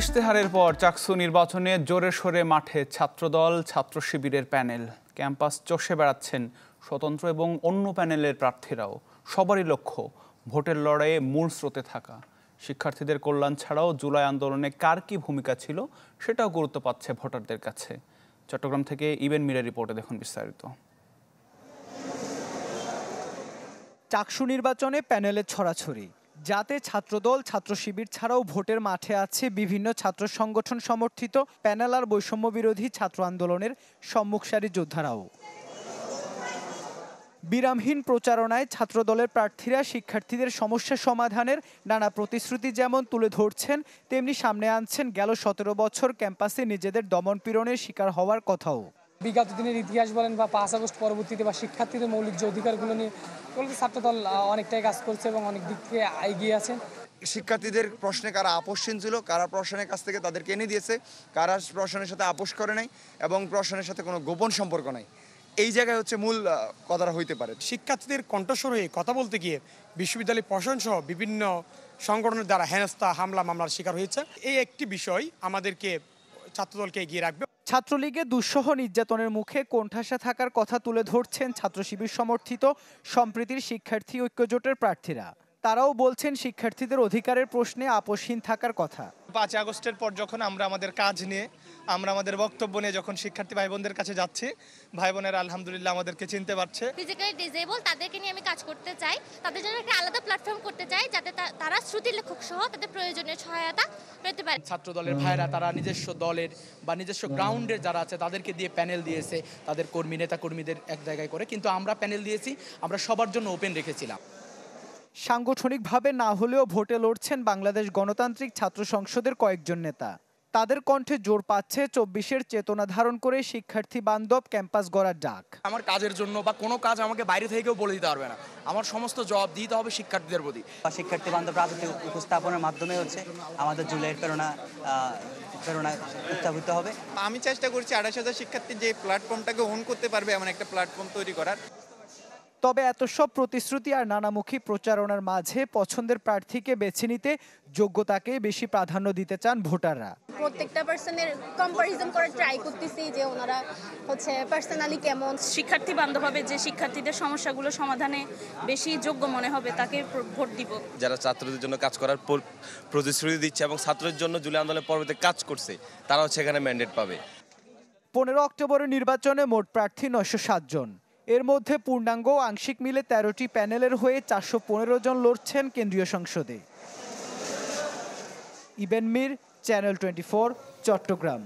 ইশতেহারের পর চাকসু নির্বাচনে জোরে সোরে মাঠে ছাত্রদল ছাত্র শিবিরের প্যানেল ক্যাম্পাস চষে বেড়াচ্ছেন স্বতন্ত্র এবং অন্য প্যানেলের প্রার্থীরাও সবারই লক্ষ্য ভোটের লড়াইয়ে মূল স্রোতে থাকা শিক্ষার্থীদের কল্যাণ ছাড়াও জুলাই আন্দোলনে কার কি ভূমিকা ছিল সেটাও গুরুত্ব পাচ্ছে ভোটারদের কাছে। চট্টগ্রাম থেকে ইবেন মিরের রিপোর্টে দেখুন বিস্তারিত। চাকসু নির্বাচনে প্যানেলের ছড়াছড়ি, যাতে ছাত্রদল ছাত্র শিবির ছাড়াও ভোটের মাঠে আছে বিভিন্ন ছাত্র সংগঠন সমর্থিত প্যানেল আর বৈষম্য বিরোধী ছাত্র আন্দোলনের সম্মুখ সারি যোদ্ধারাও। বিরামহীন প্রচারণায় ছাত্রদলের প্রার্থীরা শিক্ষার্থীদের সমস্যা সমাধানের নানা প্রতিশ্রুতি যেমন তুলে ধরছেন, তেমনি সামনে আনছেন গেল ১৭ বছর ক্যাম্পাসে নিজেদের দমন-পীড়নের শিকার হওয়ার কথাও। বিগত দিনের ইতিহাস বলেন বা ৫ আগস্ট পরবর্তীতে বা শিক্ষার্থীদের মৌলিক যে অধিকারগুলো নিয়ে ছাত্রদল অনেকটাই কাজ করছে এবং অনেক দিক থেকে এগিয়ে আছে। শিক্ষার্থীদের প্রশ্নে কারা আপোষহীন ছিল, কারা প্রশ্নের কাছ থেকে তাদেরকে এনে দিয়েছে, কারা প্রশ্নের সাথে আপোষ করে নাই এবং প্রশ্নের সাথে কোনো গোপন সম্পর্ক নাই, এই জায়গায় হচ্ছে মূল কথাটা হইতে পারে। শিক্ষার্থীদের কণ্ঠস্বর হয়ে কথা বলতে গিয়ে বিশ্ববিদ্যালয় প্রশাসন সহ বিভিন্ন সংগঠনের দ্বারা হেনস্থা হামলা মামলার শিকার হয়েছে। এই একটি বিষয় আমাদেরকে ছাত্রদলকে এগিয়ে রাখবে। ছাত্রলীগের দুঃসহ নির্যাতনের মুখে কোণঠাসা থাকার কথা তুলে ধরছেন ছাত্র শিবির সমর্থিত সম্প্রীতির শিক্ষার্থী ঐক্যজোটের প্রার্থীরা। তারাও বলছেন শিক্ষার্থীদের অধিকারের প্রশ্নে আপোষহীন থাকার কথা। ৫ আগস্টের পর যখন আমরা আমাদের কাজ নিয়ে আমাদের বক্তব্য নিয়ে যখন শিক্ষার্থী ভাই বোনদের কাছে যাচ্ছি, ভাই বোনেরা আলহামদুলিল্লাহ আমাদেরকে চিনতে পারছে। ফিজিক্যালি ডিসেবল তাদেরকে নিয়ে আমি কাজ করতে চাই, তাদের জন্য একটা আলাদা প্ল্যাটফর্ম করতে চাই যাতে তারা শ্রুতি লেখক সহ তাদের প্রয়োজনীয় সহায়তা পেতে পারে। ছাত্রদলের ভাইরা তারা নিজস্ব দলের বা নিজস্ব গ্রাউন্ডের যারা আছে তাদেরকে দিয়ে প্যানেল দিয়েছে, তাদের কর্মী নেতা কর্মীদের এক জায়গায় করে, কিন্তু আমরা প্যানেল দিয়েছি, আমরা সবার জন্য ওপেন রেখেছিলাম। সাংগঠনিকভাবে না হলেও ভোটে লড়ছেন বাংলাদেশ গণতান্ত্রিক ছাত্র সংসদের কয়েকজন নেতা। তাদের কণ্ঠে জোর পাচ্ছে ২৪-এর চেতনা ধারণ করে শিক্ষার্থী বান্ধব ক্যাম্পাস গড়ার ডাক। আমার কাজের জন্য বা কোনো কাজ আমাকে বাইরে থেকেও বলে দিতে পারবে না, আমার সমস্ত জবাব দিতে হবে শিক্ষার্থীদের প্রতি। শিক্ষার্থী বান্ধব রাজনৈতিক উপস্থাপনের মাধ্যমে হচ্ছে আমাদের জুলাইয়ের প্রেরণা উত্থাপিত হবে। আমি চেষ্টা করছি ২৮,০০০ শিক্ষার্থী যে প্ল্যাটফর্মটাকে ওন করতে পারবে এমন একটা প্ল্যাটফর্ম তৈরি করার। তবে এত সব প্রতিশ্রুতি আর নানামুখী প্রচারণার মাঝে পছন্দের প্রার্থীকে বেছে নিতে যোগ্যতাকে বেশি প্রাধান্য দিতে চান ভোটাররা। প্রত্যেকটা পার্সনের কম্পারিজন করে ট্রাই করতেছি যে ওনারা হচ্ছে পার্সোনালি কেমন। শিক্ষার্থী বান্ধব হবে, যে শিক্ষার্থীদের সমস্যাগুলো সমাধানে বেশি যোগ্য মনে হবে তাকে ভোট দিব। যারা ছাত্রদের জন্য কাজ করার প্রতিশ্রুতি দিচ্ছে এবং ছাত্রদের জন্য জুলাই আন্দোলনের পরবর্তীতে কাজ করছে, তারাও সেখানে ম্যান্ডেট পাবে। ১৫ অক্টোবরের নির্বাচনে মোট প্রার্থী ৯০৭ জন। এর মধ্যে পূর্ণাঙ্গ ও আংশিক মিলে ১৩টি প্যানেলের হয়ে ৪১৫ জন লড়ছেন কেন্দ্রীয় সংসদে। ইবেন মির, চ্যানেল 24, চট্টগ্রাম।